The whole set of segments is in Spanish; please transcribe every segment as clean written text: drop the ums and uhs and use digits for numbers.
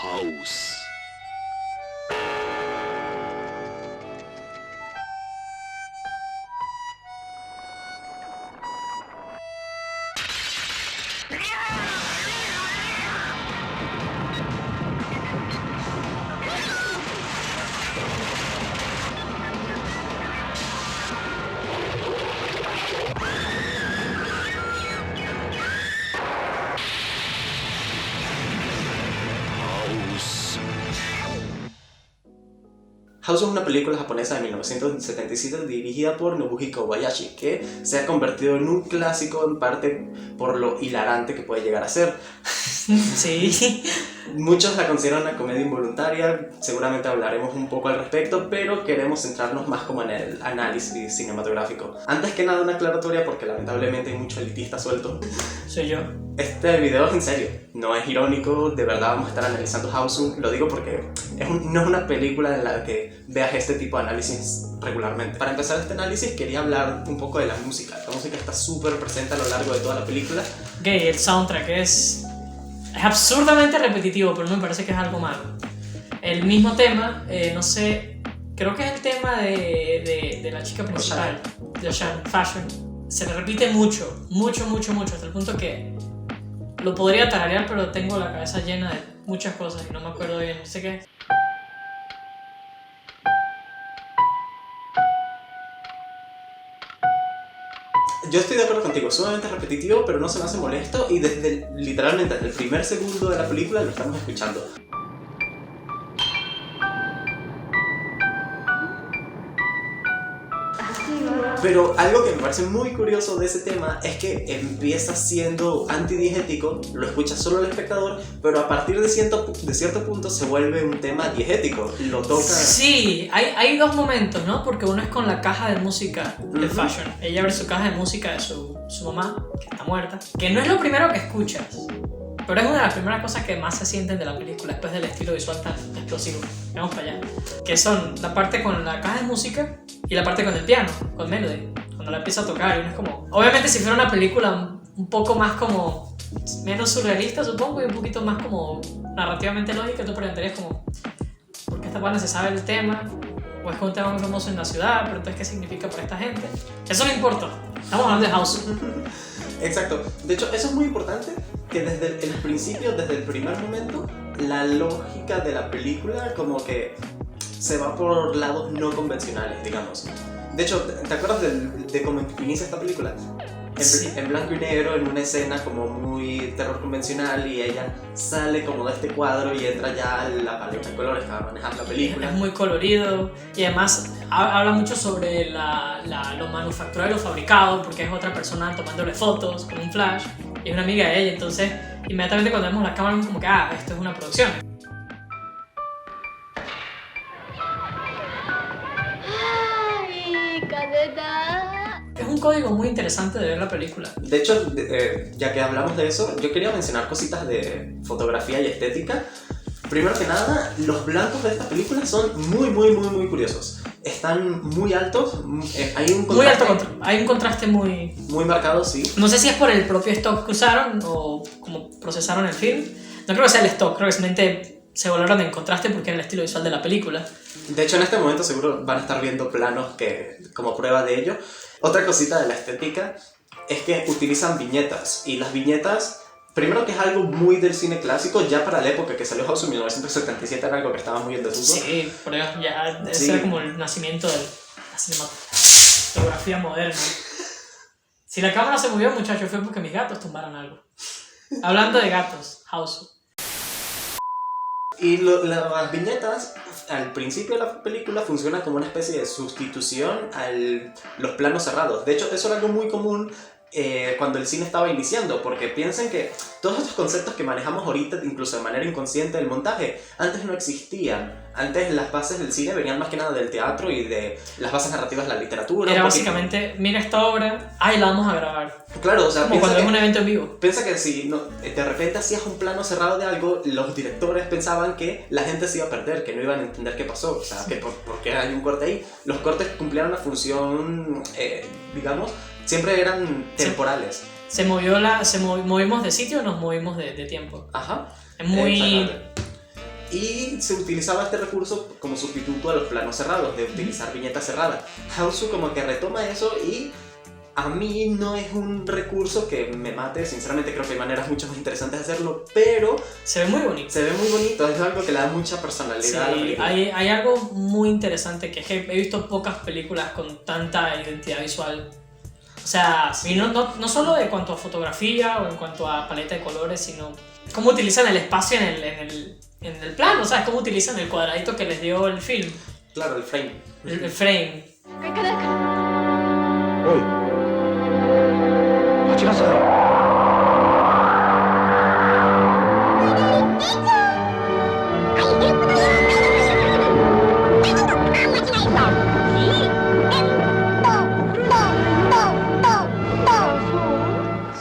House. House es una película japonesa de 1977 dirigida por Nobuhiko Kobayashi, que se ha convertido en un clásico en parte por lo hilarante que puede llegar a ser. Sí. Muchos la consideran una comedia involuntaria, seguramente hablaremos un poco al respecto, pero queremos centrarnos más como en el análisis cinematográfico. Antes que nada una aclaratoria porque lamentablemente hay mucho elitista suelto. Soy yo. Este video es en serio, no es irónico, de verdad vamos a estar analizando House. Lo digo porque no es una película en la que veas este tipo de análisis regularmente. Para empezar este análisis quería hablar un poco de la música. La música está súper presente a lo largo de toda la película. Gay, el soundtrack es absurdamente repetitivo, pero no me parece que es algo malo. El mismo tema, no sé, creo que es el tema de la chica principal, de Ocean Fashion. Se le repite mucho, hasta el punto que lo podría tararear, pero tengo la cabeza llena de muchas cosas y no me acuerdo bien, no sé qué. Yo estoy de acuerdo contigo, sumamente repetitivo, pero no se me hace molesto y literalmente desde el primer segundo de la película lo estamos escuchando. Pero algo que me parece muy curioso de ese tema es que empieza siendo antidiegético, lo escucha solo el espectador, pero a partir de cierto punto se vuelve un tema diegético, lo toca... Sí, hay dos momentos, ¿no? Porque uno es con la caja de música de Fashion. Ella abre su caja de música de su mamá, que está muerta, que no es lo primero que escuchas, pero es una de las primeras cosas que más se sienten de la película, después del estilo visual tan explosivo. Vamos para allá. Que son la parte con la caja de música y la parte con el piano, con Melody, cuando la empieza a tocar. Y uno es como... Obviamente si fuera una película un poco más como... menos surrealista, supongo, y un poquito más como narrativamente lógica, tú preguntarías como... ¿por qué esta banda se sabe el tema? ¿O es que es un tema muy famoso en la ciudad? ¿Pero entonces qué significa para esta gente? Eso no importa. Estamos hablando de House. Exacto. De hecho, eso es muy importante, que desde el principio, desde el primer momento, la lógica de la película como que se va por lados no convencionales, digamos. De hecho, ¿te acuerdas de cómo inicia esta película? Sí. En blanco y negro, en una escena como muy terror convencional, y ella sale como de este cuadro y entra ya la paleta de colores que va a manejar la película. Es muy colorido y además habla mucho sobre lo manufacturado y lo fabricado, porque es otra persona tomándole fotos con un flash y es una amiga de ella, entonces inmediatamente cuando vemos la cámara como que esto es una producción. Ay, Caneta. Es un código muy interesante de ver la película. De hecho, ya que hablamos de eso, yo quería mencionar cositas de fotografía y estética. Primero que nada, los blancos de esta película son muy curiosos. Están muy altos, hay un contraste, Muy alto hay un contraste muy marcado, sí. No sé si es por el propio stock que usaron o como procesaron el film. No creo que sea el stock, creo que simplemente se volaron en contraste porque era el estilo visual de la película. De hecho, en este momento seguro van a estar viendo planos que, como prueba de ello. Otra cosita de la estética es que utilizan viñetas, y las viñetas, primero que es algo muy del cine clásico, ya para la época que salió House en 1977 era algo que estaba muy en desuso. Sí, por eso ya Sí. era como el nacimiento de la cinematografía moderna. Si la cámara se movió, muchachos, fue porque mis gatos tumbaron algo. Hablando de gatos, House. Y las viñetas, al principio de la película, funcionan como una especie de sustitución a los planos cerrados. De hecho, eso era algo muy común cuando el cine estaba iniciando, porque piensen que todos estos conceptos que manejamos ahorita, incluso de manera inconsciente del montaje, antes no existían. Antes las bases del cine venían más que nada del teatro y de las bases narrativas de la literatura. Era básicamente, mira esta obra, y la vamos a grabar. Claro, o sea, Como cuando es un evento en vivo. Piensa que si de repente hacías un plano cerrado de algo, los directores pensaban que la gente se iba a perder, que no iban a entender qué pasó, o sea, que porque hay un corte ahí. Los cortes cumplían una función, digamos, siempre eran temporales. Movimos de sitio o nos movimos de tiempo. Ajá. Es muy... Exactamente. Y se utilizaba este recurso como sustituto a los planos cerrados, de utilizar viñetas cerradas. Housu como que retoma eso y a mí no es un recurso que me mate, sinceramente creo que hay maneras mucho más interesantes de hacerlo, pero Se ve muy bonito. se ve muy bonito, es algo que le da mucha personalidad a la Sí, película. hay algo muy interesante que es que he visto pocas películas con tanta identidad visual. O sea, y no solo en cuanto a fotografía o en cuanto a paleta de colores, sino cómo utilizan el espacio en el plano, ¿sabes? Cómo utilizan el cuadradito que les dio el film, Claro, el frame. el frame. おい待ちなさい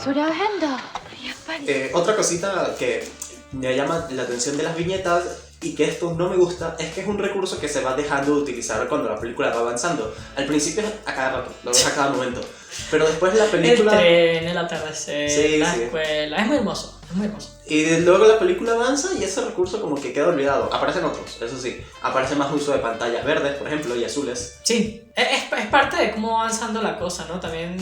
そりゃ変だやっぱり Otra cosita que me llama la atención de las viñetas y que esto no me gusta es que es un recurso que se va dejando de utilizar cuando la película va avanzando. Al principio a cada rato, lo ves a cada momento, pero después la película... El tren, el atardecer, Sí, la sí. escuela, es muy hermoso, es muy hermoso. Y luego la película avanza y ese recurso como que queda olvidado. Aparecen otros, eso sí. Aparece más uso de pantallas verdes, por ejemplo, y azules. Sí, es parte de cómo va avanzando la cosa, ¿no? También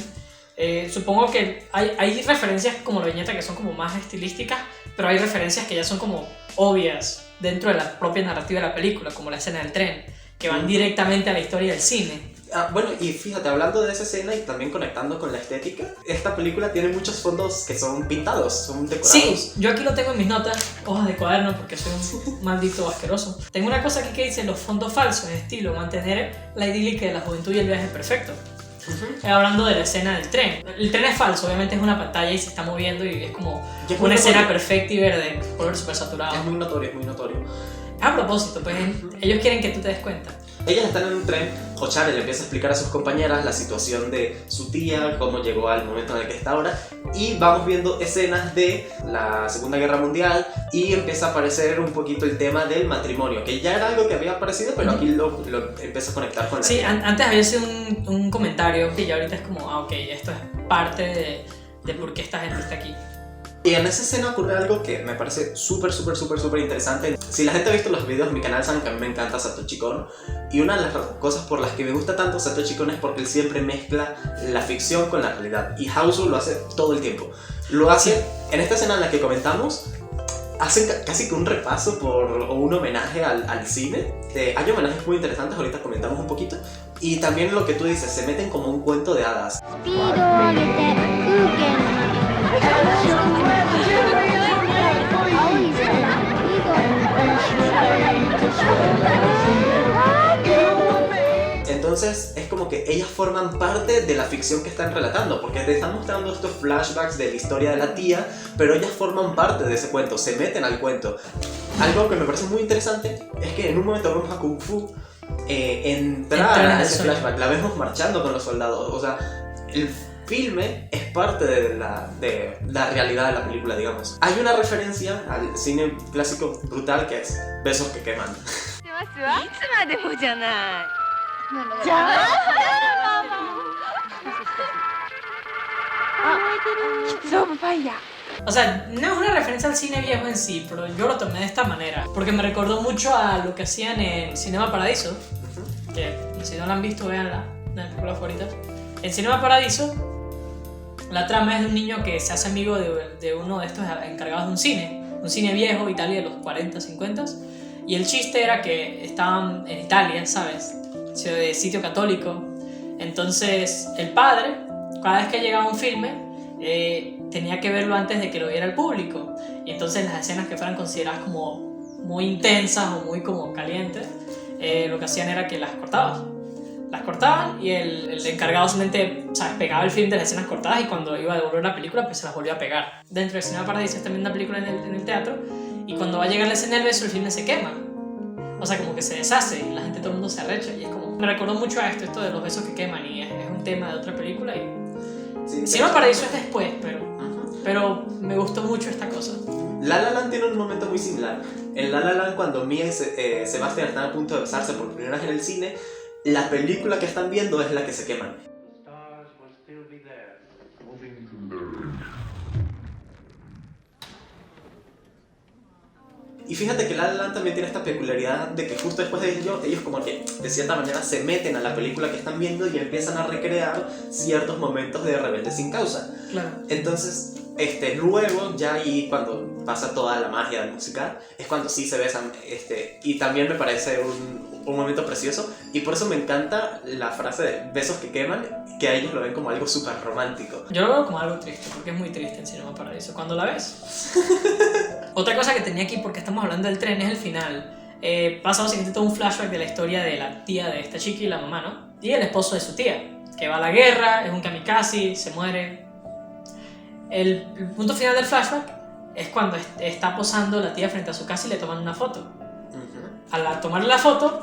supongo que hay referencias como la viñeta que son como más estilísticas, pero hay referencias que ya son como obvias dentro de la propia narrativa de la película, como la escena del tren, que van directamente a la historia del cine. Ah, bueno, y fíjate, hablando de esa escena y también conectando con la estética, esta película tiene muchos fondos que son pintados, son decorados. Sí, yo aquí lo tengo en mis notas, hojas de cuaderno, porque soy un maldito asqueroso. Tengo una cosa aquí que dice los fondos falsos, estilo mantener la idílica de la juventud y el viaje perfecto. Hablando de la escena del tren. El tren es falso, obviamente es una pantalla y se está moviendo y es como Y es muy una escena notorio. perfecta y verde, color super saturado. Es muy notorio, es muy notorio. A propósito, pues ellos quieren que tú te des cuenta. Ellas están en un tren, Ochare le empieza a explicar a sus compañeras la situación de su tía, cómo llegó al momento en el que está ahora, y vamos viendo escenas de la Segunda Guerra Mundial y empieza a aparecer un poquito el tema del matrimonio, que ya era algo que había aparecido, pero aquí lo empieza a conectar con la Sí, tía. antes había sido un comentario y ya ahorita es como, ok, esto es parte de por qué esta gente está aquí. Y en esa escena ocurre algo que me parece súper interesante. Si la gente ha visto los videos de mi canal saben que a mí me encanta Satoshi Kon, y una de las cosas por las que me gusta tanto Satoshi Kon es porque él siempre mezcla la ficción con la realidad, y Housu lo hace todo el tiempo. Lo hace en esta escena en la que comentamos, hacen casi que un repaso o un homenaje al cine. Hay homenajes muy interesantes, ahorita comentamos un poquito, y también lo que tú dices, se meten como un cuento de hadas. スピードを上げて空気に青い空 Entonces es como que ellas forman parte de la ficción que están relatando, porque te están mostrando estos flashbacks de la historia de la tía, pero ellas forman parte de ese cuento, se meten al cuento. Algo que me parece muy interesante es que en un momento vemos a Kung Fu entrar Entrar en a el ese sueño. flashback, la vemos marchando con los soldados, o sea, el filme es parte de la realidad de la película, digamos. Hay una referencia al cine clásico brutal que es Besos que queman. いつまでもじゃないじゃあキッズオブファイヤー O sea, no es una referencia al cine viejo en sí, pero yo lo tomé de esta manera, porque me recordó mucho a lo que hacían en Cinema Paradiso, que si no la han visto, véanla, de mis películas favoritas. En Cinema Paradiso, la trama es de un niño que se hace amigo de uno de estos encargados de un cine viejo, Italia de los 40, 50, y el chiste era que estaban en Italia, ¿sabes? De sitio católico. Entonces, el padre, cada vez que llegaba un filme, tenía que verlo antes de que lo viera el público. Y entonces las escenas que fueran consideradas como muy intensas o muy como calientes, lo que hacían era que las cortaban y el encargado simplemente, ¿sabes? Pegaba el film de las escenas cortadas, y cuando iba a devolver la película pues se las volvió a pegar. Dentro de Cinema Paradiso está viendo una película en el teatro, y cuando va a llegar la escena del beso el film se quema. O sea, como que se deshace y la gente, todo el mundo se arrecha, y es como... Me recordó mucho a esto de los besos que queman, y es un tema de otra película, y... Sí, Cinema Paradiso es después, pero me gustó mucho esta cosa. La La Land tiene un momento muy similar. En La La Land, cuando Mia y Sebastián están a punto de besarse por primera vez en el cine, la película que están viendo es la que se queman. Y fíjate que La La Land también tiene esta peculiaridad de que justo después de ello, ellos como que de cierta manera se meten a la película que están viendo y empiezan a recrear ciertos momentos de Rebelde sin causa. Claro. Entonces, luego ya ahí cuando pasa toda la magia del musical, es cuando sí se besan, y también me parece un momento precioso, y por eso me encanta la frase de besos que queman, que a ellos lo ven como algo súper romántico. Yo lo veo como algo triste, porque es muy triste en Cinema Paradiso cuando la ves. Otra cosa que tenía aquí, porque estamos hablando del tren, es el final. Pasa básicamente todo un flashback de la historia de la tía de esta chica y la mamá, ¿no? Y el esposo de su tía, que va a la guerra, es un kamikaze, se muere. El punto final del flashback es cuando está posando la tía frente a su casa y le toman una foto. Al tomarle la foto,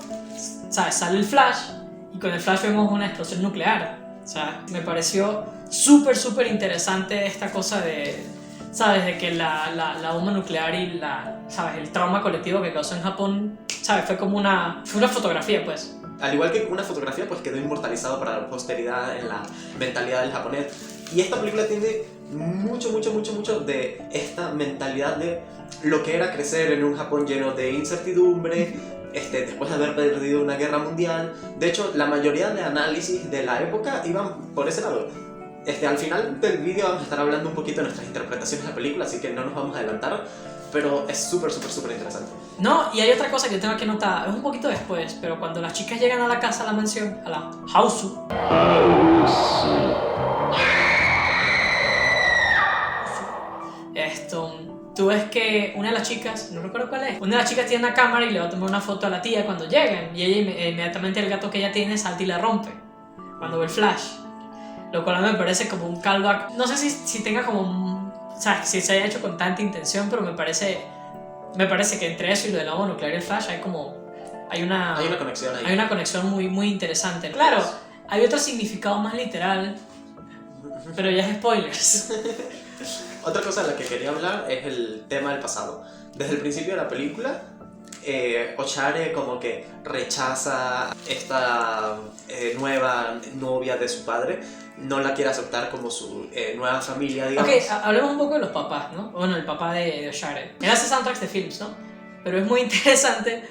¿sabes? Sale el flash y con el flash vemos una explosión nuclear. O sea, me pareció súper interesante esta cosa de, ¿sabes? De que la bomba nuclear y ¿sabes? El trauma colectivo que causó en Japón, ¿sabes? Fue una fotografía, pues. Al igual que una fotografía, pues quedó inmortalizado para la posteridad en la mentalidad del japonés. Y esta película tiene mucho de esta mentalidad de lo que era crecer en un Japón lleno de incertidumbre, después de haber perdido una guerra mundial. De hecho, la mayoría de análisis de la época iban por ese lado. Al final del vídeo vamos a estar hablando un poquito de nuestras interpretaciones de la película, así que no nos vamos a adelantar, pero es súper interesante. No, y hay otra cosa que yo tengo que notar, es un poquito después, pero cuando las chicas llegan a la casa, a la mansión, a la house, tú ves que una de las chicas, no recuerdo cuál es, una de las chicas tiene una cámara y le va a tomar una foto a la tía cuando lleguen, y ella inmediatamente el gato que ella tiene salta y la rompe cuando ve el flash, lo cual me parece como un callback. No sé si tenga como o sea, si se haya hecho con tanta intención, pero me parece que entre eso y lo de la bomba nuclear y el flash hay una conexión ahí. Hay una conexión muy interesante. Claro, hay otro significado más literal, pero ya es spoilers. Otra cosa de la que quería hablar es el tema del pasado. Desde el principio de la película, Ochare como que rechaza esta nueva novia de su padre, no la quiere aceptar como su nueva familia, digamos. Ok, hablemos un poco de los papás, ¿no? Bueno, el papá de Ochare. Él hace soundtracks de films, ¿no? Pero es muy interesante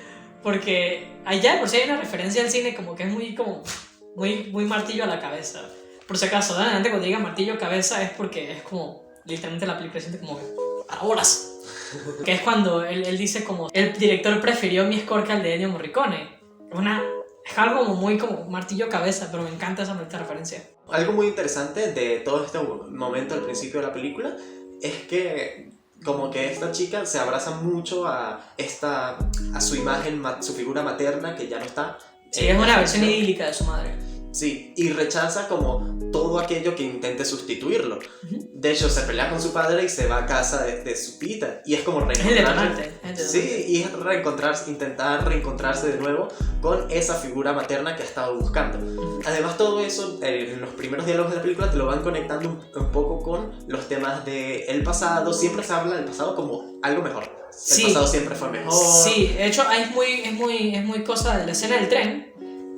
porque allá por si hay una referencia al cine como que es muy martillo a la cabeza. Por si acaso, ¿no? Antes cuando diga martillo a cabeza es porque es como literalmente la película siente como ¡a bolas! Que es cuando él dice como el director prefirió mi score que al de Ennio Morricone. Es algo muy como martillo a cabeza, pero me encanta esa referencia. Algo muy interesante de todo este momento al principio de la película es que como que esta chica se abraza mucho a su imagen, su figura materna que ya no está. Sí, es una versión idílica de su madre. Sí, y rechaza como todo aquello que intente sustituirlo. De hecho, se pelea con su padre y se va a casa de su tita. Y es como reencontrarse. Sí, y es intentar reencontrarse de nuevo con esa figura materna que ha estado buscando. Además, todo eso, en los primeros diálogos de la película, te lo van conectando un poco con los temas del pasado. Siempre se habla del pasado como algo mejor. El pasado siempre fue mejor. Sí, de hecho, es muy cosa de la escena del tren.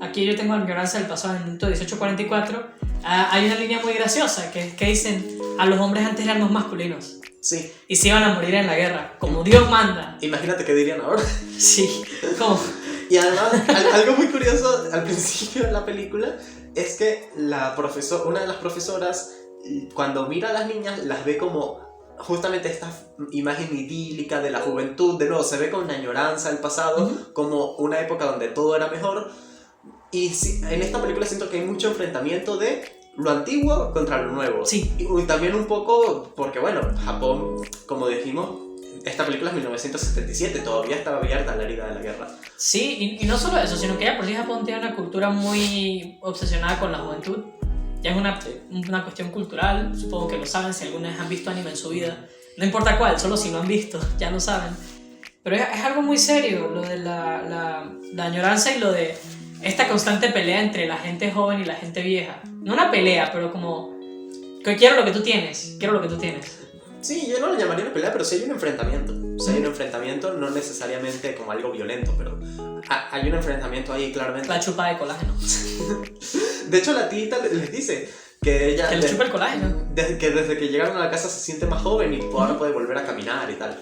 Aquí yo tengo añoranza del pasado en el minuto 18:44. Hay una línea muy graciosa que dicen: a los hombres antes eran los masculinos. Sí. Y se iban a morir en la guerra, como Dios manda. Imagínate qué dirían ahora. Sí, ¿cómo? Y además, algo muy curioso al principio de la película es que una de las profesoras, cuando mira a las niñas, las ve como justamente esta imagen idílica de la juventud. De nuevo, se ve con una añoranza al pasado, como una época donde todo era mejor. Y sí, en esta película siento que hay mucho enfrentamiento de lo antiguo contra lo nuevo. Sí. Y también un poco porque, bueno, Japón, como dijimos, esta película es 1977, todavía estaba abierta la herida de la guerra. Sí, y no solo eso, sino que ya por sí Japón tiene una cultura muy obsesionada con la juventud. Ya es una cuestión cultural, supongo que lo saben si alguna vez han visto anime en su vida. No importa cuál, solo si lo han visto, ya lo saben. Pero es algo muy serio, lo de la añoranza y lo de esta constante pelea entre la gente joven y la gente vieja. No una pelea, pero como que quiero lo que tú tienes. Sí, yo no lo llamaría una pelea, pero sí hay un enfrentamiento. O sea, hay un enfrentamiento, no necesariamente como algo violento, pero hay un enfrentamiento ahí claramente. La chupa de colágeno. De hecho, la tita les dice que ella... Que le chupa el colágeno. Que desde que llegaron a la casa se siente más joven y ahora puede volver a caminar y tal.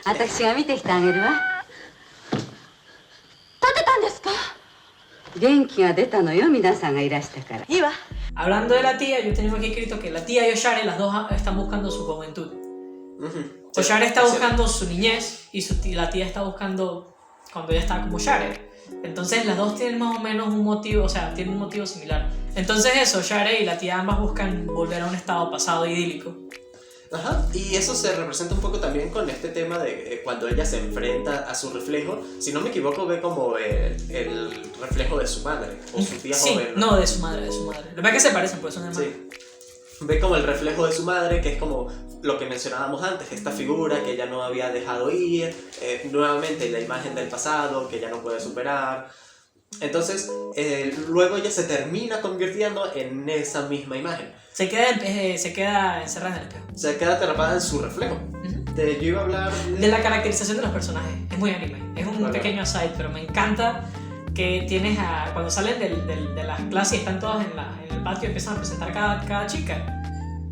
私が見てきてあげるわ。立てたんですか？元気が出たのよ、皆さんがいらしたから。いいわ。Hablando de la tía, yo tengo aquí escrito que la tía y Oshare, las dos están buscando su juventud. Oshare está buscando su niñez y la tía está buscando cuando ella estaba como Oshare. Entonces las dos tienen más o menos un motivo, o sea, tienen un motivo similar. Entonces eso, Oshare y la tía ambas buscan volver a un estado pasado idílico. Ajá, y eso se representa un poco también con este tema de cuando ella se enfrenta a su reflejo. Si no me equivoco, ve como el reflejo de su madre o su tía joven. No, de su madre, de su madre. Lo que pasa es que se parecen, pues son hermanos. Sí. Ve como el reflejo de su madre, que es como lo que mencionábamos antes, esta figura que ella no había dejado ir, nuevamente la imagen del pasado que ella no puede superar. Entonces, luego ella se termina convirtiendo en esa misma imagen. Se queda encerrada en el espejo. Se queda atrapada en su reflejo. Yo iba a hablar de la caracterización de los personajes. Es muy anime. Es un pequeño aside, pero me encanta que tienes cuando salen de las clases y están todos en el patio y empiezan a presentar cada chica.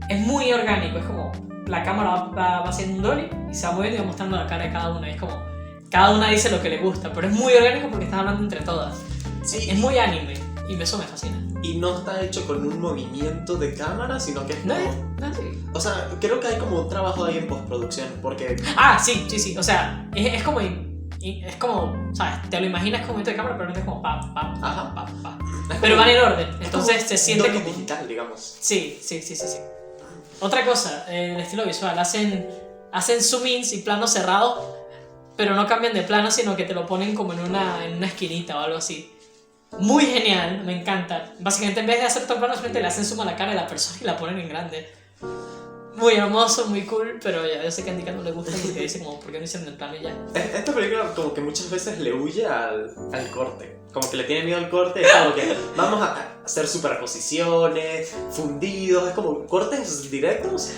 Es muy orgánico. Es como la cámara va haciendo un dolly y se va moviendo y va mostrando la cara de cada una. Y es como cada una dice lo que le gusta, pero es muy orgánico porque están hablando entre todas. Sí. Es muy anime y eso me fascina. Y no está hecho con un movimiento de cámara, sino que es como... Sí. O sea, creo que hay como un trabajo ahí en postproducción, porque... Sí. O sea, es como... Es como, ¿sabes? Te lo imaginas como movimiento de cámara, pero no es como pa. Pero van en orden, entonces se siente como... digital, digamos. Sí. Otra cosa, el estilo visual. Hacen zoom-ins y planos cerrados, pero no cambian de plano, sino que te lo ponen como en una esquinita o algo así. Muy genial, me encanta. Básicamente en vez de hacer todo el plano, simplemente le hacen zoom a la cara de la persona y la ponen en grande. Muy hermoso, muy cool, pero ya yo sé que a Andika no le gusta porque dice como, ¿por qué no hicieron el plano y ya? Esta película como que muchas veces le huye al corte. Como que le tiene miedo al corte, es como que vamos a hacer superposiciones, fundidos, es como cortes directos.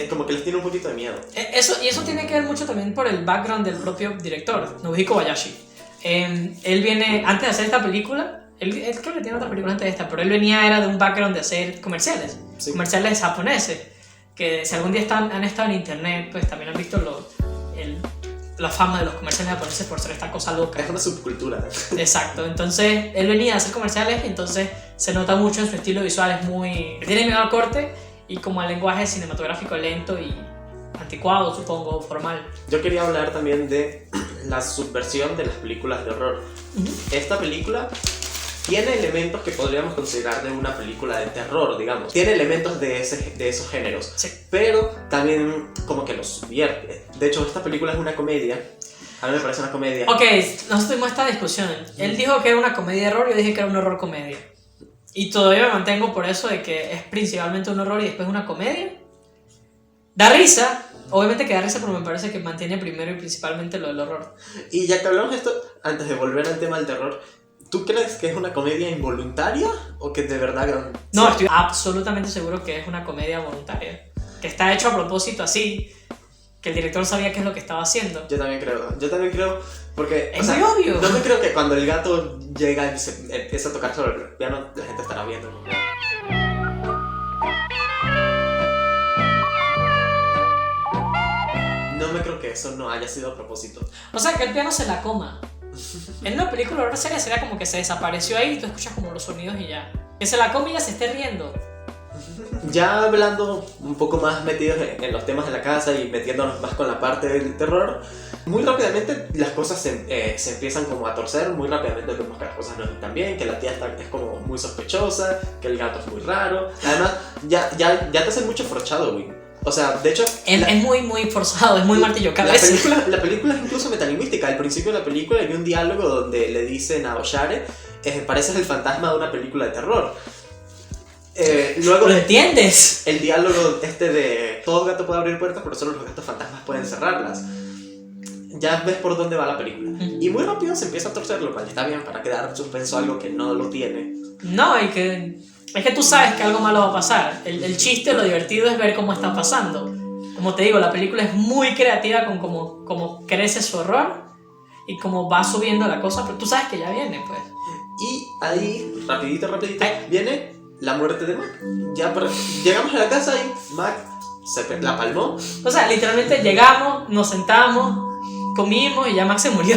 Como que les tiene un poquito de miedo. Eso tiene que ver mucho también por el background del propio director, Nobuhiko Kobayashi. Él viene, antes de hacer esta película, él creo que tiene otra película antes de esta, pero él era de un background de hacer comerciales, sí. Comerciales japoneses, que si algún día han estado en internet, pues también han visto la fama de los comerciales japoneses por ser esta cosa loca. Es una subcultura. Exacto, entonces él venía a hacer comerciales y entonces se nota mucho en su estilo visual, es muy... tiene miedo al corte y como al lenguaje cinematográfico lento y anticuado, supongo, formal. Yo quería hablar también de la subversión de las películas de horror. Esta película tiene elementos que podríamos considerar de una película de terror, digamos. Tiene elementos de esos géneros, sí. Pero también como que los subvierte. De hecho, esta película es una comedia. A mí me parece una comedia. Ok, nosotros tuvimos esta discusión. Él dijo que era una comedia de horror, yo dije que era un horror comedia. Y todavía me mantengo por eso de que es principalmente un horror y después una comedia. Da risa. Obviamente que da risa, pero me parece que mantiene primero y principalmente lo del horror. Y ya que hablamos de esto, antes de volver al tema del terror, ¿tú crees que es una comedia involuntaria o que de verdad... No, estoy absolutamente seguro que es una comedia voluntaria. Que está hecho a propósito así, que el director sabía qué es lo que estaba haciendo. Yo también creo, porque... Es muy obvio. No me creo que cuando el gato llega y se empieza a tocar sobre el piano, la gente estará viendo. No me creo que eso no haya sido a propósito. O sea, que el piano se la coma. En una película horror seria sería como que se desapareció ahí y tú escuchas como los sonidos y ya. Que se la come y ya se esté riendo. Ya hablando un poco más metidos en los temas de la casa y metiéndonos más con la parte del terror, muy rápidamente las cosas se empiezan como a torcer, muy rápidamente vemos que las cosas no están bien, que la tía es como muy sospechosa, que el gato es muy raro. Además, ya te hacen mucho foreshadowing. O sea, de hecho... Es muy forzado, es muy martillo cabeza. La película es incluso metalingüística. Al principio de la película hay un diálogo donde le dicen a Oshare, pareces el fantasma de una película de terror. Luego, ¿lo entiendes? El diálogo de todo gato puede abrir puertas, pero solo los gatos fantasmas pueden cerrarlas. Ya ves por dónde va la película. Y muy rápido se empieza a torcer, lo cual está bien para quedar suspenso algo que no lo tiene. No, y que... Es que tú sabes que algo malo va a pasar. El chiste, lo divertido es ver cómo está pasando. Como te digo, la película es muy creativa con cómo crece su horror y cómo va subiendo la cosa, pero tú sabes que ya viene, pues. Y ahí, rapidito, viene la muerte de Mac. Llegamos a la casa y Mac la palmó. O sea, literalmente llegamos, nos sentamos, comimos y ya Max se murió.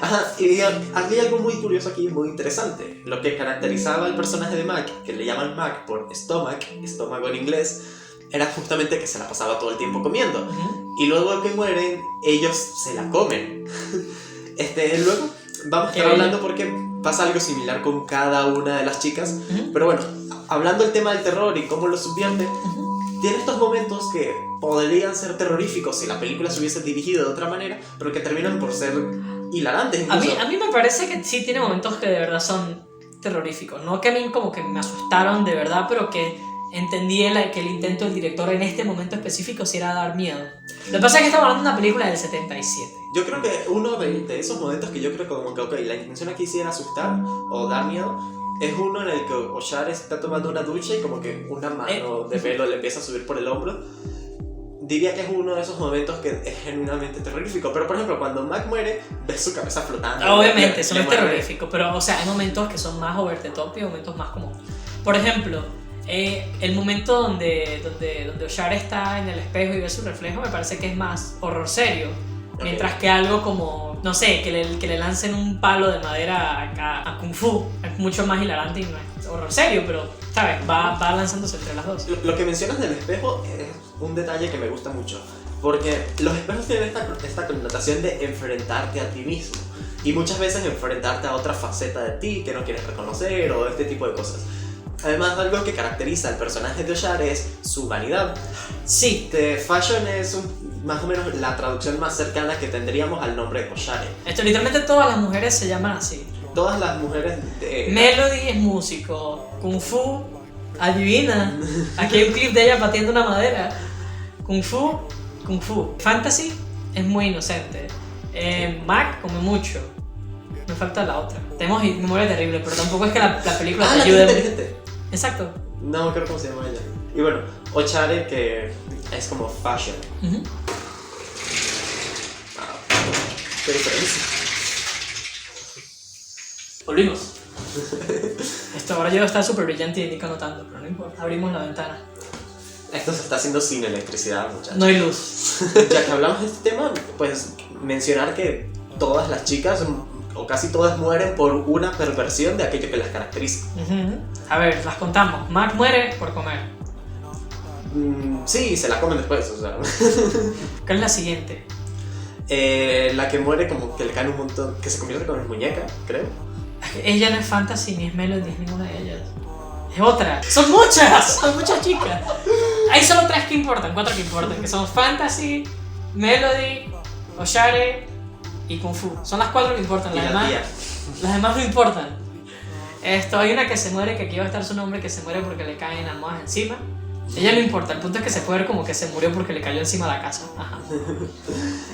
Ajá, y había algo muy curioso aquí, muy interesante. Lo que caracterizaba al personaje de Mac, que le llaman Mac por stomach, estómago en inglés, era justamente que se la pasaba todo el tiempo comiendo. Y luego que mueren, ellos se la comen. Luego vamos a estar hablando porque pasa algo similar con cada una de las chicas. Pero bueno, hablando del tema del terror y cómo lo subvierte, tiene estos momentos que podrían ser terroríficos si la película se hubiese dirigido de otra manera, pero que terminan por ser hilarantes incluso. A mí me parece que sí tiene momentos que de verdad son terroríficos. No que a mí como que me asustaron de verdad, pero que entendí que el intento del director en este momento específico sí era dar miedo. Lo que pasa es que estamos hablando de una película del 77. Yo creo que uno de esos momentos que yo creo que como que, ok, la intención aquí sí era asustar o dar miedo, es uno en el que Oshar está tomando una ducha y como que una mano de pelo le empieza a subir por el hombro. Diría que es uno de esos momentos que es genuinamente terrorífico. Pero por ejemplo, cuando Mac muere, ves su cabeza flotando. Obviamente, eso no es terrorífico, pero o sea, hay momentos que son más over the top y momentos más como... Por ejemplo, el momento donde Oshar está en el espejo y ve su reflejo me parece que es más horror serio. Okay. Mientras que algo como, no sé, que le lancen un palo de madera a Kung Fu es mucho más hilarante y no es horror serio, pero, ¿sabes? Va lanzándose entre las dos. Lo que mencionas del espejo es un detalle que me gusta mucho, porque los espejos tienen esta connotación de enfrentarte a ti mismo y muchas veces enfrentarte a otra faceta de ti que no quieres reconocer o este tipo de cosas. Además, algo que caracteriza al personaje de Oshar es su vanidad. Sí. The Fashion es más o menos la traducción más cercana que tendríamos al nombre de Oshare. Literalmente todas las mujeres se llaman así. Todas las mujeres de... Melody es músico. Kung Fu, adivina. Aquí hay un clip de ella pateando una madera. Kung Fu. Fantasy es muy inocente. Mac come mucho. Me falta la otra. Tenemos memoria terrible, pero tampoco es que la película te ayude. Inteligente. Exacto. No me acuerdo cómo se llama ella. Y bueno, Oshare, que es como fashion. Qué diferencia. Volvimos. Esto ahora yo está súper brillante y Nico anotando, pero no importa. Abrimos la ventana. Esto se está haciendo sin electricidad, muchachos. No hay luz. Ya que hablamos de este tema, pues mencionar que todas las chicas, o casi todas, mueren por una perversión de aquello que las caracteriza. A ver, las contamos. Mac muere por comer. Sí, se la comen después, o sea. ¿Cuál es la siguiente? La que muere como que le cae un montón, que se convierte como en muñeca, creo. Ella no es Fantasy, ni es Melody, ni es ninguna de ellas. Es otra. ¡Son muchas! ¡Son muchas chicas! Hay solo 3 que importan, 4 que importan, que son Fantasy, Melody, Oshare y Kung Fu. Son las 4 que importan, las demás no importan. Hay una que se muere, que aquí va a estar su nombre, que se muere porque le caen almohadas encima. Ella no importa, el punto es que se puede ver como que se murió porque le cayó encima la casa. Ajá.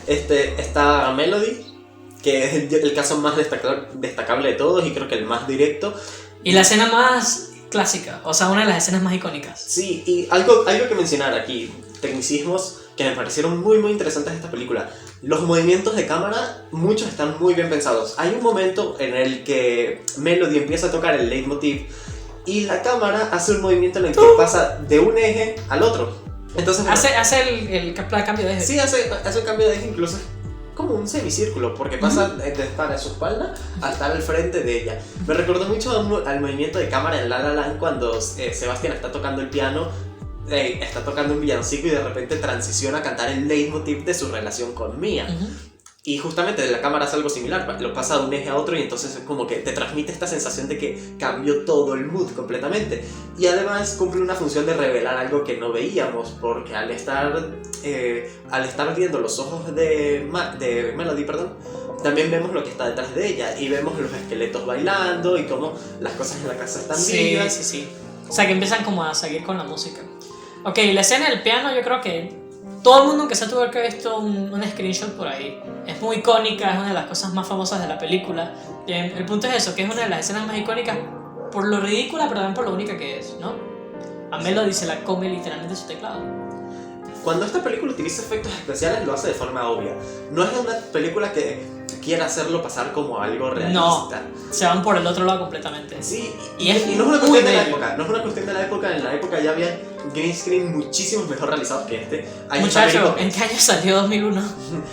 Está Melody, que es el caso más destacable de todos y creo que el más directo. Y la escena más clásica, o sea, una de las escenas más icónicas. Sí, y algo que mencionar aquí, tecnicismos que me parecieron muy muy interesantes de esta película. Los movimientos de cámara, muchos están muy bien pensados. Hay un momento en el que Melody empieza a tocar el leitmotiv y la cámara hace un movimiento en el que pasa de un eje al otro. Entonces, hace el cambio de eje. Sí, hace el cambio de eje, incluso como un semicírculo, porque pasa de estar a su espalda a estar al frente de ella. Me recordó mucho al movimiento de cámara en La La Land cuando Sebastián está tocando el piano, está tocando un villancico y de repente transiciona a cantar el leitmotiv de su relación con Mia. Y justamente de la cámara hace algo similar, lo pasa de un eje a otro y entonces es como que te transmite esta sensación de que cambió todo el mood completamente. Y además cumple una función de revelar algo que no veíamos, porque al estar viendo los ojos de Melody, también vemos lo que está detrás de ella y vemos los esqueletos bailando y cómo las cosas en la casa están vivas. Sí. O sea que empiezan como a seguir con la música. Ok, la escena del piano yo creo que todo el mundo que se tuvo que ver visto un screenshot por ahí. Es muy icónica, es una de las cosas más famosas de la película. El punto es eso, que es una de las escenas más icónicas por lo ridícula, pero también por lo única que es, ¿no? A Melody se la come literalmente su teclado. Cuando esta película utiliza efectos especiales lo hace de forma obvia. No es una película que quiere hacerlo pasar como algo No, realista. se van por el otro lado completamente. Sí, Y es no es una muy cuestión de la bello. época, no es una cuestión de la época, en la época ya había green screen muchísimos mejor realizados que este. Ahí está Mary Muchacho, ¿en Poppins. qué año salió 2001?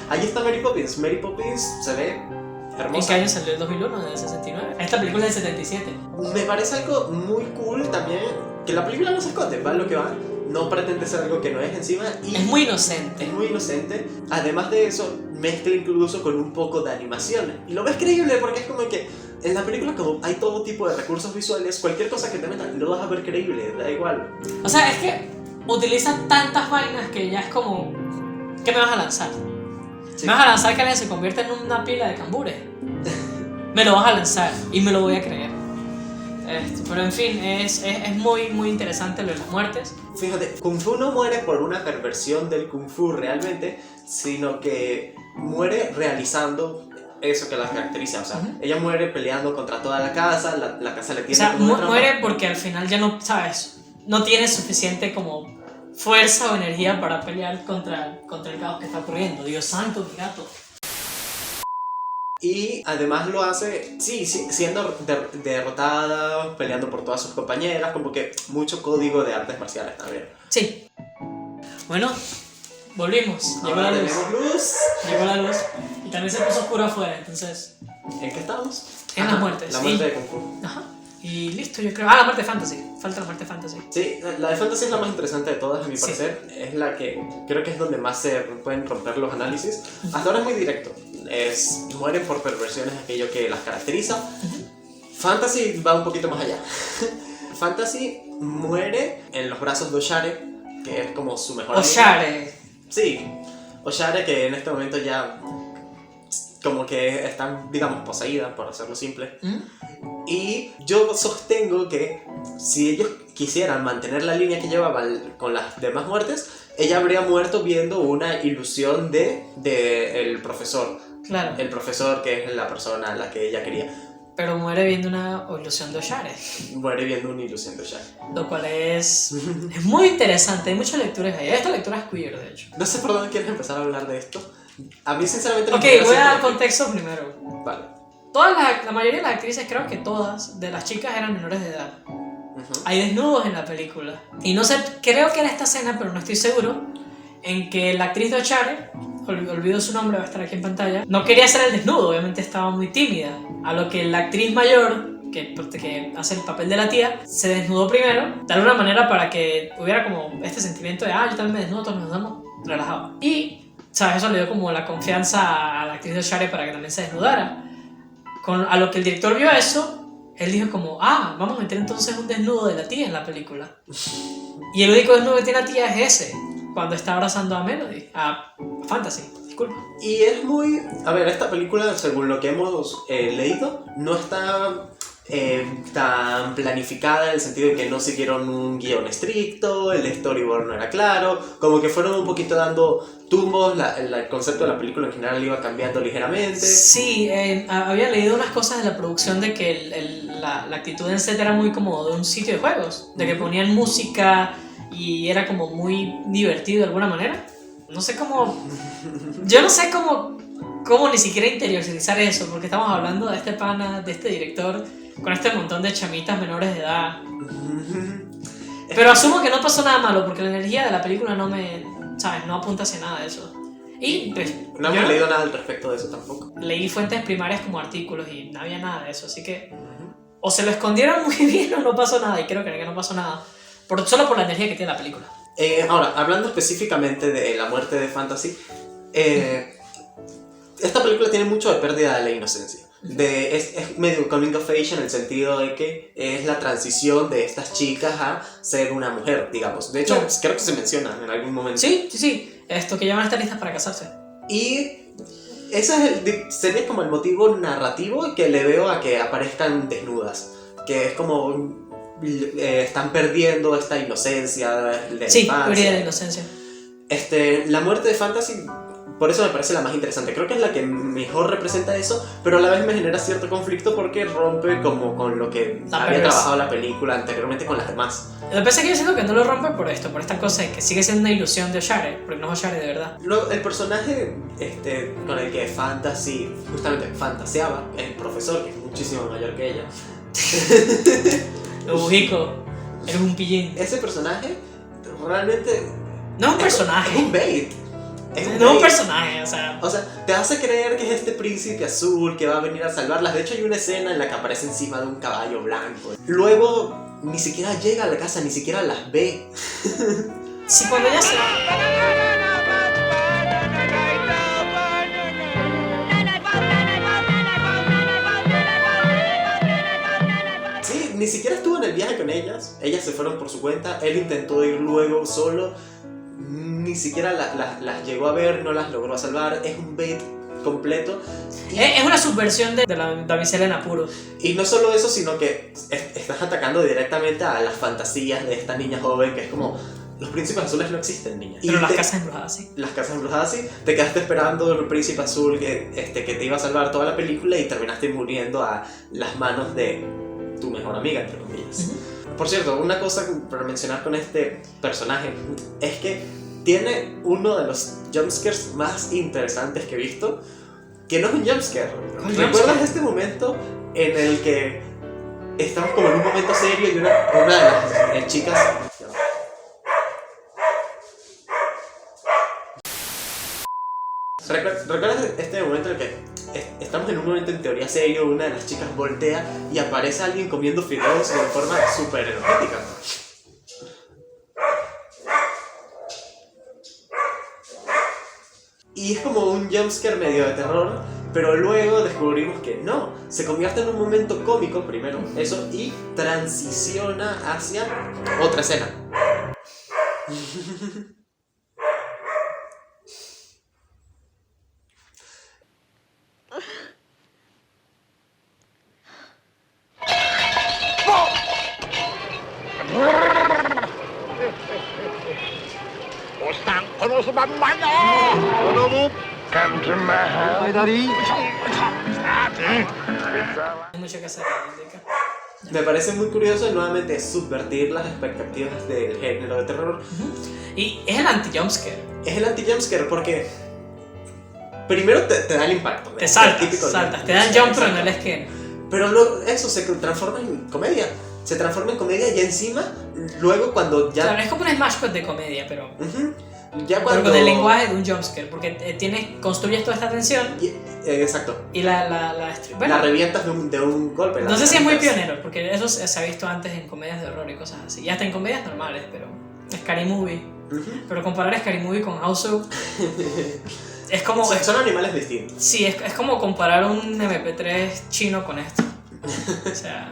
Ahí está Mary Poppins. Mary Poppins se ve ¿En qué hermosa. año salió el 2001? ¿Del 69? Esta película es del 77. Me parece algo muy cool también que la película no se esconde, va lo que va. No pretende ser algo que no es encima y Es muy inocente. es muy inocente. Además de eso, mezcla incluso con un poco de animación. Y lo ves creíble porque es como que en la película, como hay todo tipo de recursos visuales, cualquier cosa que te metan lo vas a ver creíble, da igual. O sea, es que utiliza tantas vainas que ya es como... ¿Qué me vas a lanzar? Sí. ¿Me vas a lanzar que alguien se convierte en una pila de cambures? Me lo vas a lanzar y me lo voy a creer. Pero en fin, es muy, muy interesante lo de las muertes. Fíjate, Kung Fu no muere por una perversión del Kung Fu realmente, sino que muere realizando eso que la caracteriza. O sea, ella muere peleando contra toda la casa, la casa le O tiene sea, como una trampa. muere porque al final ya no, ¿sabes? No tiene suficiente como fuerza o energía para pelear contra el caos que está ocurriendo. Dios santo, mi gato. Y además lo hace, sí, siendo derrotada, peleando por todas sus compañeras, como que mucho código de artes marciales también. Sí. Bueno, volvimos. Llegó Ahora la luz. tenemos luz. Llegó la luz. Y también se puso oscuro afuera, entonces... ¿En qué estamos? En las muertes, La sí. muerte de Kung Fu. Ajá. Y listo, yo creo. Ah, la muerte fantasy. Falta la muerte fantasy. Sí, la de Fantasy es la más interesante de todas, a mi Sí. parecer. Es la que creo que es donde más se pueden romper los análisis. Hasta ahora es muy directo. Mueren por perversiones, aquello que las caracteriza. Fantasy va un poquito más allá. Fantasy muere en los brazos de Oshare, que es como su mejor amiga. Oshare. Sí, Oshare, que en este momento ya como que está, digamos, poseída, por hacerlo simple. Y yo sostengo que si ellos quisieran mantener la línea que llevaban con las demás muertes, ella habría muerto viendo una ilusión de el profesor. Claro. El profesor, que es la persona a la que ella quería. Pero muere viendo una ilusión de Oshare. Muere viendo una ilusión de Oshare. Lo cual es muy interesante. Hay muchas lecturas ahí. Esta lectura es queer, de hecho. No sé por dónde quieres empezar a hablar de esto. A mí, sinceramente, Ok, me voy a dar siempre- contexto primero. Vale. La mayoría de las actrices, creo que todas, de las chicas eran menores de edad. Ujú. Hay desnudos en la película. Y no sé, creo que era esta escena, pero no estoy seguro, en que la actriz de Oshare, olvido su nombre, va a estar aquí en pantalla, no quería hacer el desnudo, obviamente estaba muy tímida. A lo que la actriz mayor, que hace el papel de la tía, se desnudó primero, de alguna manera para que hubiera como este sentimiento de, yo también me desnudo, todos nos desnudamos, relajado. Y, ¿sabes? Eso le dio como la confianza a la actriz de Oshare para que también se desnudara. A lo que el director vio eso, él dijo como, vamos a meter entonces un desnudo de la tía en la película. Y el único desnudo que tiene la tía es ese, cuando está abrazando a Melody, a Fantasy, disculpa. Y es muy... A ver, esta película, según lo que hemos leído, no está tan planificada en el sentido de que no siguieron un guión estricto, el storyboard no era claro, como que fueron un poquito dando tumbos, el concepto de la película en general iba cambiando ligeramente. Sí, había leído unas cosas de la producción de que la actitud en set era muy como de un sitio de juegos, de que ponían música y era como muy divertido de alguna manera. No sé cómo... Yo no sé cómo ni siquiera interiorizar eso, porque estamos hablando de este pana, de este director, con este montón de chamitas menores de edad. Pero asumo que no pasó nada malo, porque la energía de la película no apunta hacia nada de eso. Y pues, No yo hemos leído nada al respecto de eso tampoco. leí fuentes primarias como artículos y no había nada de eso, así que o se lo escondieron muy bien o no pasó nada, y creo que no pasó nada, solo por la energía que tiene la película. Ahora, hablando específicamente de la muerte de Fantasy, esta película tiene mucho de pérdida de la inocencia. Es medio coming of age en el sentido de que es la transición de estas chicas a ser una mujer, digamos. De hecho, Claro. creo que se menciona en algún momento. Sí, esto que ya van a estar listas para casarse. Y ese sería como el motivo narrativo que le veo a que aparezcan desnudas. Que es como... están perdiendo esta inocencia de la Sí, infancia. pérdida de inocencia. La muerte de Fantasy Por eso me parece la más interesante. Creo que es la que mejor representa eso, pero a la vez me genera cierto conflicto porque rompe como con lo que había trabajado la película anteriormente con las demás. Lo que pasa es que yo siento que no lo rompe por esto, por esta cosa de que sigue siendo una ilusión de Oshare, porque no es Oshare de verdad. Luego, el personaje con el que justamente fantaseaba, el profesor, que es muchísimo mayor que ella. Ujico, eres un pillín. Ese personaje realmente... No es un personaje. Es un bait. No un personaje, o sea... O sea, te hace creer que es este príncipe azul que va a venir a salvarlas. De hecho, hay una escena en la que aparece encima de un caballo blanco. Luego, ni siquiera llega a la casa, ni siquiera las ve. Sí, cuando ella se va... Sí, ni siquiera estuvo en el viaje con ellas. Ellas se fueron por su cuenta. Él intentó ir luego solo. Ni siquiera las llegó a ver, no las logró salvar. Es un bait completo. Es una subversión de la damisela en apuros. Y no solo eso, sino que estás atacando directamente a las fantasías de esta niña joven, que es como... Los príncipes azules no existen, niña. Pero las casas embrujadas sí. Las casas embrujadas sí. Te quedaste esperando el príncipe azul que te iba a salvar toda la película y terminaste muriendo a las manos de tu mejor amiga, entre comillas. Por cierto, una cosa para mencionar con este personaje es que tiene uno de los jumpscares más interesantes que he visto, que no es un jumpscare. ¿Recuerdas este momento en el que estamos como en un momento serio y una de las chicas... ¿Recuerdas este momento en el que estamos en un momento en teoría serio, una de las chicas voltea y aparece alguien comiendo fideos de forma súper energética? Y es como un jumpscare medio de terror, pero luego descubrimos que no, se convierte en un momento cómico primero, eso, y transiciona hacia otra escena. Come to my house. Hay mucho que hacer, Indica. Me parece muy curioso nuevamente subvertir las expectativas del género de terror. Y es el anti-jumpscare. Es el anti-jumpscare porque primero te da el impacto. Te saltas, te da el jump pero no el scare. Pero luego eso se transforma en comedia. Se transforma en comedia y encima, luego cuando ya... Claro, es como un smash cut de comedia, pero... Ya Pero cuando... con el lenguaje de un jumpscare, porque construyes toda esta tensión exacto. y La bueno, revientas de un golpe. no sé si es muy pionero, porque eso se ha visto antes en comedias de horror y cosas así. Y hasta en comedias normales, pero... Scary Movie. Pero comparar Scary Movie con House es como... Son animales distintos. Sí, es como comparar un MP3 chino con esto. O sea,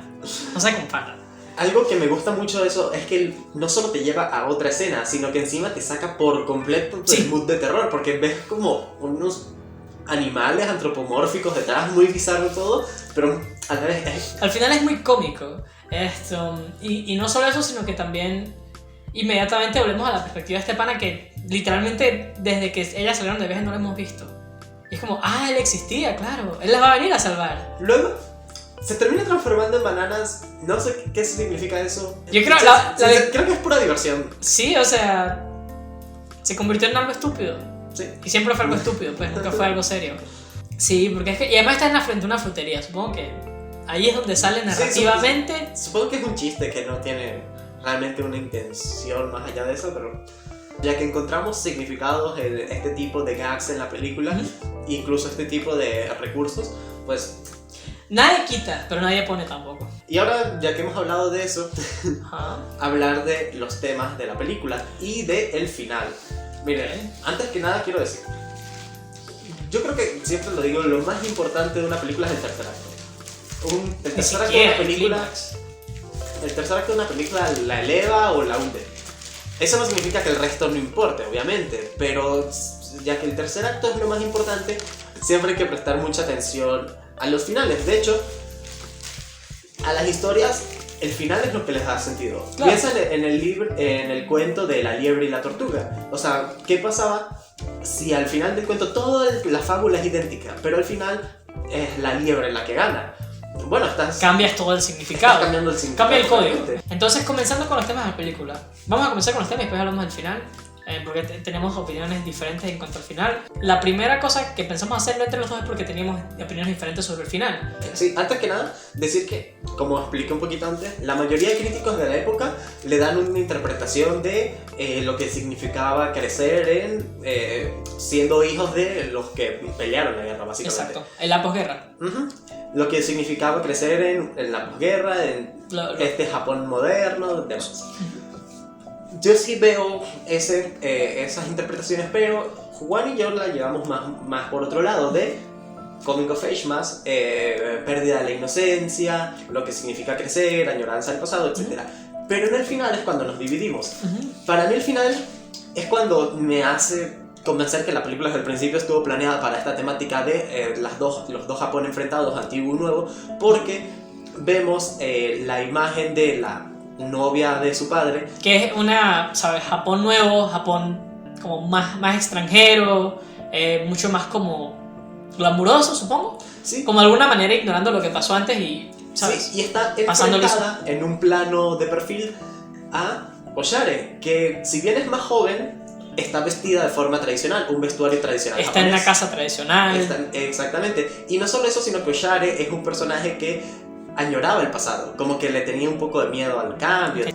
no se compara. Algo que me gusta mucho de eso es que no solo te lleva a otra escena, sino que encima te saca por completo del mood de terror, porque ves como unos animales antropomórficos detrás, muy bizarro todo, pero a la vez Al final es muy cómico esto, y no solo eso, sino que también inmediatamente volvemos a la perspectiva de este pana que literalmente desde que ellas salieron de viaje no lo hemos visto. Y es como, él existía, claro, él las va a venir a salvar. Luego se termina transformando en bananas, no sé qué significa eso. Yo creo, creo que es pura diversión. Sí, o sea, se convirtió en algo estúpido. Sí. Y siempre fue algo estúpido, pues nunca fue algo serio. Sí, porque es que, y además está en la frente de una frutería, supongo que ahí es donde sale narrativamente. Supongo que es un chiste que no tiene realmente una intención más allá de eso, pero ya que encontramos significados en este tipo de gags en la película, incluso este tipo de recursos, pues... Nadie quita, pero nadie pone tampoco. Y ahora, ya que hemos hablado de eso, hablar de los temas de la película y del final. Miren, antes que nada quiero decir, yo creo que siempre lo digo, lo más importante de una película es el tercer acto. El tercer acto de una película, el tercer acto de una película la eleva o la hunde. Eso no significa que el resto no importe, obviamente, pero ya que el tercer acto es lo más importante, siempre hay que prestar mucha atención a los finales. De hecho, a las historias, el final es lo que les da sentido. Claro. Piensa en el libro, en el cuento de La liebre y la tortuga. O sea, ¿qué pasaba si al final del cuento toda la fábula es idéntica, pero al final es la liebre la que gana, bueno, cambias todo el significado. estás cambiando el significado. Cambia el código. totalmente. Entonces, comenzando con los temas de la película. Vamos a comenzar con los temas y después hablamos del final. Porque tenemos opiniones diferentes en cuanto al final. La primera cosa que pensamos hacerlo entre los dos es porque teníamos opiniones diferentes sobre el final. Sí, antes que nada, decir que, como expliqué un poquito antes, la mayoría de críticos de la época le dan una interpretación de lo que significaba crecer siendo hijos de los que pelearon la guerra, básicamente. Exacto, en la posguerra. Ujú. Lo que significaba crecer en la posguerra, en este Japón moderno, demás. Yo sí veo esas interpretaciones, pero Juan y yo la llevamos más por otro lado, de coming of age más, pérdida de la inocencia, lo que significa crecer, añoranza al pasado, etc. Pero en el final es cuando nos dividimos. Para mí el final es cuando me hace convencer que la película desde el principio estuvo planeada para esta temática de los dos Japón enfrentados, antiguo y nuevo, porque vemos la imagen de la novia de su padre, Que es una, ¿sabes? Japón nuevo, Japón como más extranjero, mucho más como glamuroso, supongo. ¿sí? Como de alguna manera ignorando lo que pasó antes y, ¿sabes? Sí, y está Pasándole enfrentada en un plano de perfil a Oyare, que si bien es más joven, está vestida de forma tradicional, un vestuario tradicional Está en japonés. la casa tradicional. Exactamente. Y no solo eso, sino que Oyare es un personaje que añoraba el pasado, como que le tenía un poco de miedo al cambio.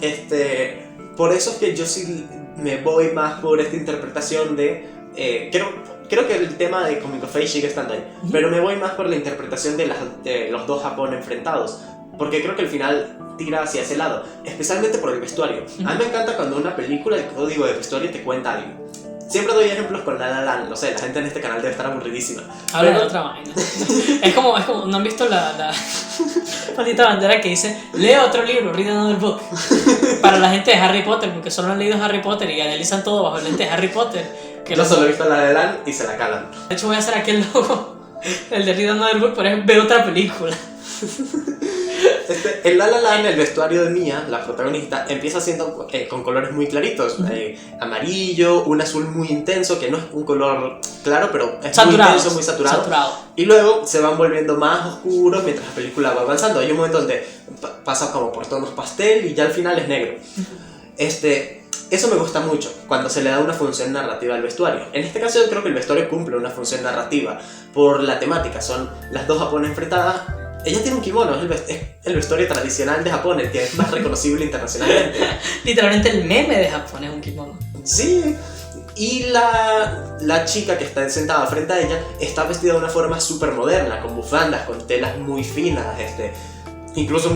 Por eso es que yo sí me voy más por esta interpretación de... creo que el tema de Coming of Age sigue estando ahí, pero me voy más por la interpretación de los dos Japón enfrentados, porque creo que el final tira hacia ese lado, especialmente por el vestuario. A mí me encanta cuando una película, el código de vestuario te cuenta algo. Siempre doy ejemplos con La La Land, no sé, la gente en este canal debe estar aburridísima. Habla de otra vaina. es como, ¿no han visto la maldita bandera que dice lee otro libro, read another book? Para la gente de Harry Potter, porque solo han leído Harry Potter y analizan todo bajo el lente de Harry Potter. Yo solo he visto La La Land y se la calan. De hecho voy a hacer aquel logo, el de read another book, pero es ver otra película. En La La Land, el vestuario de Mia, la protagonista, empieza siendo con colores muy claritos, amarillo, un azul muy intenso, que no es un color claro, pero es muy intenso, muy saturado. Y luego se van volviendo más oscuros mientras la película va avanzando. Hay un momento donde pasa como por tonos pastel y ya al final es negro. Eso me gusta mucho, cuando se le da una función narrativa al vestuario. En este caso yo creo que el vestuario cumple una función narrativa por la temática. Son las dos Japón enfrentadas. Ella tiene un kimono, es el vestuario tradicional de Japón, el que es más reconocible internacionalmente. Literalmente el meme de Japón es un kimono. Sí, y la chica que está sentada frente a ella está vestida de una forma súper moderna, con bufandas, con telas muy finas, incluso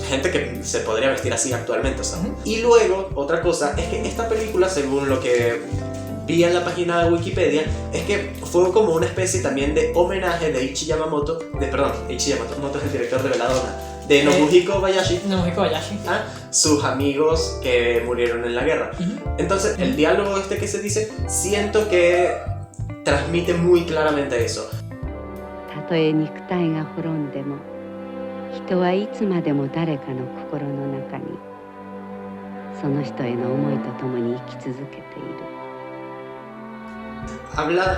gente que se podría vestir así actualmente, ¿sabes? Y luego, otra cosa, es que esta película, según lo que vi en la página de Wikipedia, es que fue como una especie también de homenaje de Eiichi Yamamoto, Eiichi Yamamoto es el director de Belladonna, de Nobuhiko Bayashi, a sus amigos que murieron en la guerra. Entonces, el diálogo que se dice, siento que transmite muy claramente eso. たとえ肉体が滅んでも、人はいつまでも誰かの心の中に、その人への思いとともに生き続けている。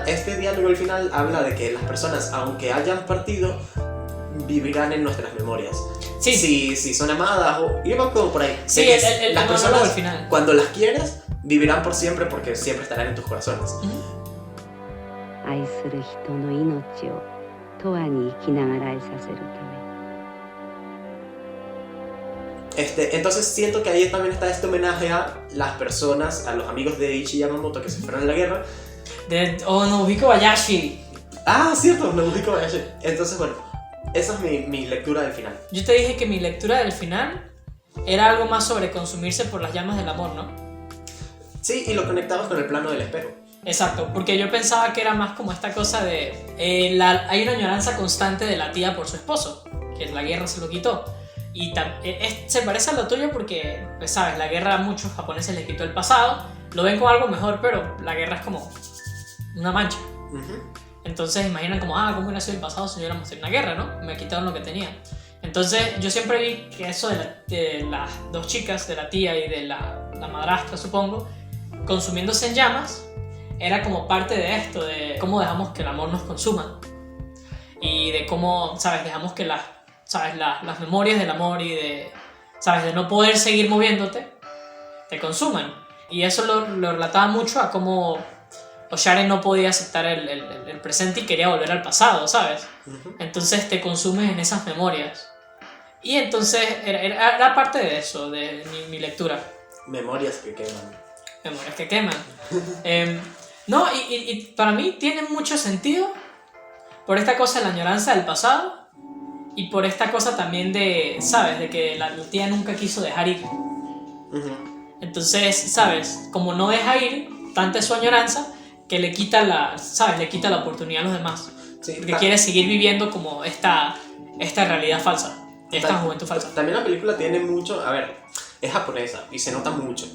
Este diálogo al final habla de que las personas, aunque hayan partido, vivirán en nuestras memorias. Sí. Si son amadas o... Y va como por ahí. Sí, De que el las monólogo personas, al final. cuando las quieres, vivirán por siempre porque siempre estarán en tus corazones. 愛する人の命を永遠に生きながらえさせるため。 Entonces siento que ahí también está este homenaje a las personas, a los amigos de Eiichi Yamamoto que se fueron a la guerra. Nobuhiko Bayashi. Ah, cierto, Nobuhiko Bayashi. Entonces, bueno, esa es mi lectura del final. Yo te dije que mi lectura del final era algo más sobre consumirse por las llamas del amor, ¿no? Sí, y lo conectamos con el plano del espejo. Exacto, porque yo pensaba que era más como esta cosa de... hay una añoranza constante de la tía por su esposo, que la guerra se lo quitó. Y se parece a lo tuyo porque, pues sabes, la guerra a muchos japoneses les quitó el pasado, lo ven como algo mejor, pero la guerra es como una mancha. Entonces imaginan como, ¿cómo hubiera sido el pasado si hubiéramos tenido una guerra, no? Me quitaron lo que tenía. Entonces yo siempre vi que eso de las dos chicas, de la tía y de la madrastra, supongo, consumiéndose en llamas, era como parte de esto, de cómo dejamos que el amor nos consuma. Y de cómo, ¿sabes? Dejamos que las memorias del amor y de, ¿sabes? De no poder seguir moviéndote, te consuman. Y eso lo relataba mucho a cómo Oshare no podía aceptar el presente y quería volver al pasado, ¿sabes? Entonces te consumes en esas memorias. Y entonces era parte de eso, de mi lectura. Memorias que queman. Memorias que queman. No, y para mí tiene mucho sentido por esta cosa de la añoranza del pasado y por esta cosa también de, ¿sabes? De que la tía nunca quiso dejar ir. Entonces, ¿sabes? Como no deja ir, tanta es su añoranza que le quita ¿sabes? Le quita la oportunidad a los demás. Sí, porque quiere seguir viviendo como esta realidad falsa, esta juventud falsa. También la película tiene mucho, a ver, es japonesa y se nota mucho.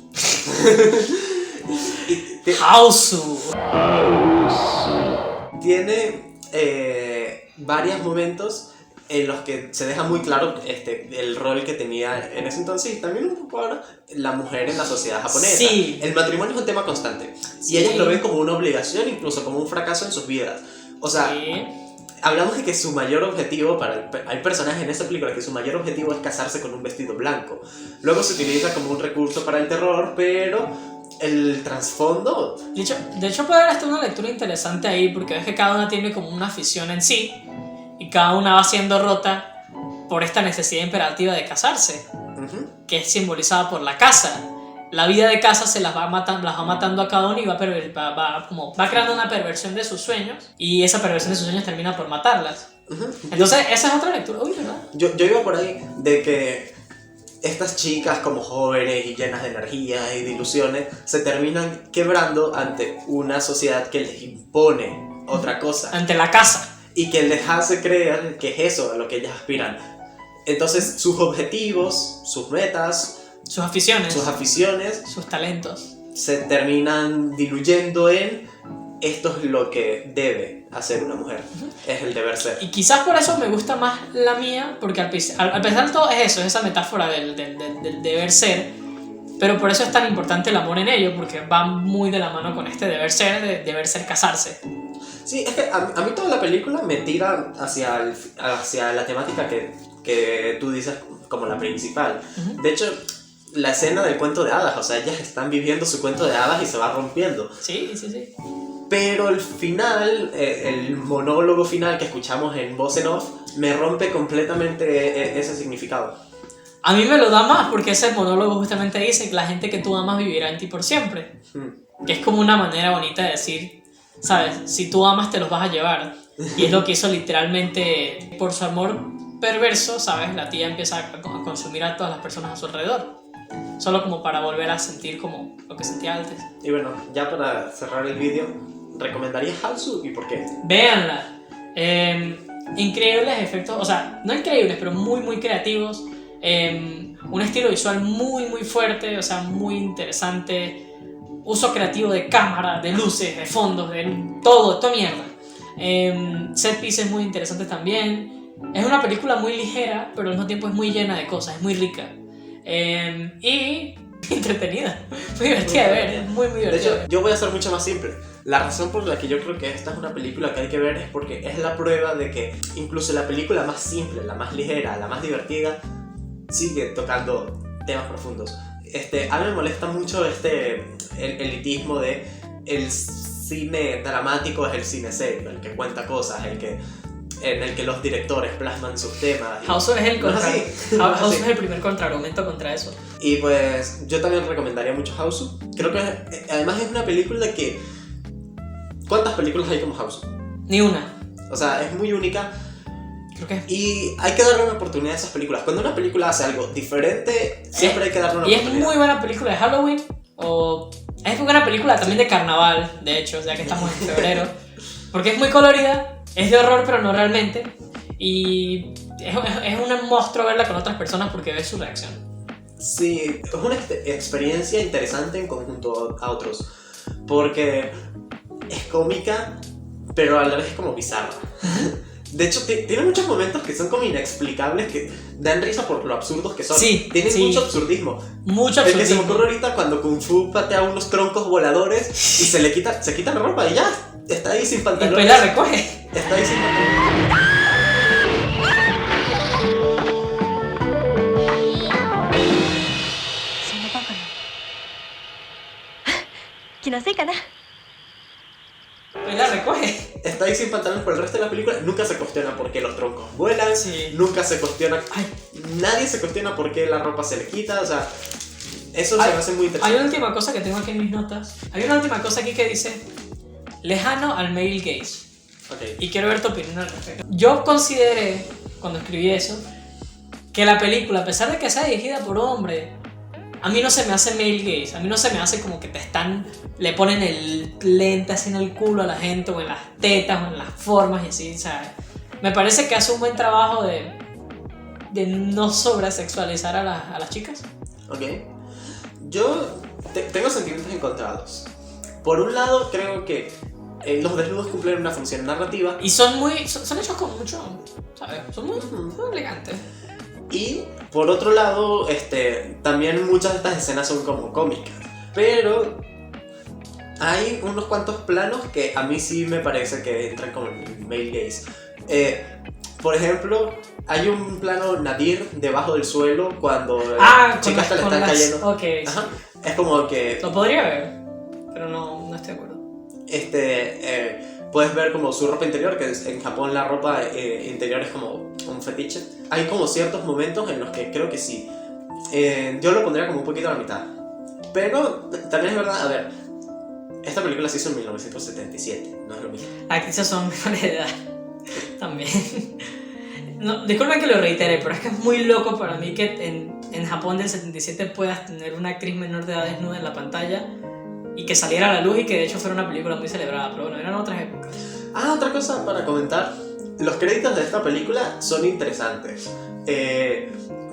Hausu. Tiene varios momentos en los que se deja muy claro el rol que tenía en ese entonces y también un poco ahora la mujer en la sociedad japonesa. Sí. El matrimonio es un tema constante Sí. y ellas lo ven como una obligación, incluso como un fracaso en sus vidas. O sea, Sí. hablamos de que su mayor objetivo, hay personajes en esta película que su mayor objetivo es casarse con un vestido blanco. Luego se utiliza como un recurso para el terror, pero el trasfondo... De hecho puede haber hasta una lectura interesante ahí, porque ves que cada una tiene como una afición en sí y cada una va siendo rota por esta necesidad imperativa de casarse, que es simbolizada por la casa. La vida de casa se las va matando a cada uno y va creando una perversión de sus sueños, y esa perversión de sus sueños termina por matarlas. Entonces esa es otra lectura. Uy, ¿verdad? Yo iba por ahí de que estas chicas como jóvenes y llenas de energía y de ilusiones se terminan quebrando ante una sociedad que les impone otra cosa Ante la casa. y que les hace creer que es eso a lo que ellas aspiran. Entonces sus objetivos, sus metas, Sus aficiones. sus talentos. se terminan diluyendo en esto es lo que debe hacer una mujer, es el deber ser. Y quizás por eso me gusta más la mía, porque al pesar de todo es eso, es esa metáfora del deber ser, pero por eso es tan importante el amor en ello, porque va muy de la mano con este deber ser, de deber ser casarse. Sí, es que a mí toda la película me tira hacia la temática que tú dices como la principal. De hecho, la escena del cuento de hadas, o sea, ellas están viviendo su cuento de hadas y se va rompiendo. Sí. Pero el final, el monólogo final que escuchamos en voz en off, me rompe completamente ese significado. A mí me lo da más, porque ese monólogo justamente dice que la gente que tú amas vivirá en ti por siempre. Que es como una manera bonita de decir, ¿sabes? Si tú amas te los vas a llevar. Y es lo que hizo literalmente, por su amor perverso, ¿sabes? La tía empieza a consumir a todas las personas a su alrededor. Solo como para volver a sentir como lo que sentía antes. Y bueno, ya para cerrar el vídeo, ¿recomendarías Hausu y por qué? Véanla. Increíbles efectos, o sea, no increíbles, pero muy muy creativos. Un estilo visual muy muy fuerte, o sea, muy interesante. Uso creativo de cámara, de luces, de fondos, de toda mierda. Set pieces muy interesantes también. Es una película muy ligera, pero al mismo tiempo es muy llena de cosas, es muy rica. Y entretenida, muy divertida de ver, es muy divertida. De hecho, yo voy a ser mucho más simple. La razón por la que yo creo que esta es una película que hay que ver es porque es la prueba de que incluso la película más simple, la más ligera, la más divertida, sigue tocando temas profundos. A mí me molesta mucho el elitismo de el cine dramático es el cine serio, el que cuenta cosas, en el que los directores plasman sus temas. Hausu es Hausu es el primer contraargumento contra eso. Y pues yo también recomendaría mucho Hausu. Creo que además es una película que... ¿Cuántas películas hay como Hausu? Ni una. O sea, es muy única. Creo que Y hay que darle una oportunidad a esas películas. Cuando una película hace algo diferente, siempre hay que darle una y oportunidad. es muy buena película de Halloween. Es muy buena película también de carnaval, de hecho, ya que estamos en febrero. Porque es muy colorida. Es de horror, pero no realmente. Y es un monstruo verla con otras personas porque ves su reacción. Sí, es una experiencia interesante en conjunto a otros. Porque es cómica, pero a la vez es como bizarra. De hecho, tiene muchos momentos que son como inexplicables, que dan risa por lo absurdos que son. Sí, Tienen sí. mucho absurdismo. Mucho El que se me absurdismo. ocurre ahorita cuando Kung Fu patea unos troncos voladores y se quita la ropa y ya. Está ahí sin Y pantalones. después la recoge. Está ahí sin pantalones. そんなバカな気のせいかな Después la recoge. Está ahí sin pantalones por el resto de la película. Nunca se cuestiona por qué los troncos vuelan. Sí. Nunca se cuestiona. Ay. Nadie se cuestiona por qué la ropa se le quita. O sea, eso se Hay- me hace muy Hay interesante. una última cosa que tengo aquí en mis notas. Hay una última cosa aquí que dice lejano al male gaze. Ok. Y quiero ver tu opinión al respecto. Yo consideré, cuando escribí eso, que la película, a pesar de que sea dirigida por hombre, a mí no se me hace male gaze. A mí no se me hace como que le ponen el lente así en el culo a la gente, o en las tetas, o en las formas y así, ¿sabes? Me parece que hace un buen trabajo de no sobresexualizar a las chicas. Ok. Yo tengo sentimientos encontrados. Por un lado, creo que los desnudos cumplen una función narrativa. Y son hechos con mucho, ¿sabes? Son muy elegantes. Y por otro lado, también muchas de estas escenas son como cómicas. Pero hay unos cuantos planos que a mí sí me parece que entran como en el male gaze. Por ejemplo, hay un plano Nadir debajo del suelo cuando chicas le están cayendo. Ok, sí. Ajá. Es como que Lo podría ver, pero no estoy de acuerdo. puedes ver como su ropa interior, que en Japón la ropa interior es como un fetiche. Hay como ciertos momentos en los que creo que sí. Yo lo pondría como un poquito a la mitad. Pero también es verdad, a ver, esta película se hizo en 1977, no es lo mismo. Las actrices son menores de edad también. No, disculpen que lo reitere, pero es que es muy loco para mí que en Japón del 77 puedas tener una actriz menor de edad desnuda en la pantalla y que saliera a la luz y que de hecho fuera una película muy celebrada, pero bueno, eran otras épocas. Otra cosa para comentar. Los créditos de esta película son interesantes.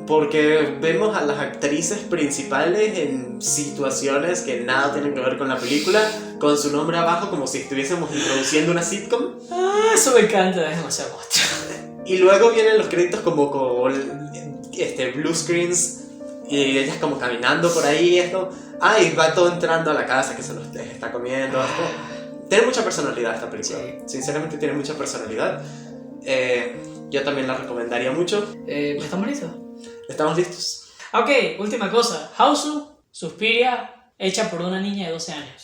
Porque vemos a las actrices principales en situaciones que nada tienen que ver con la película, con su nombre abajo como si estuviésemos introduciendo una sitcom. Eso me encanta, es demasiado monstruo. Y luego vienen los créditos como con blue screens y ellas como caminando por ahí, esto. Y va todo entrando a la casa que se los está comiendo. Tiene mucha personalidad esta película. Sí. Sinceramente tiene mucha personalidad. Yo también la recomendaría mucho. ¿Estamos listos? ¿Estamos listos? Ok, última cosa. Hausu, Suspiria, hecha por una niña de 12 años.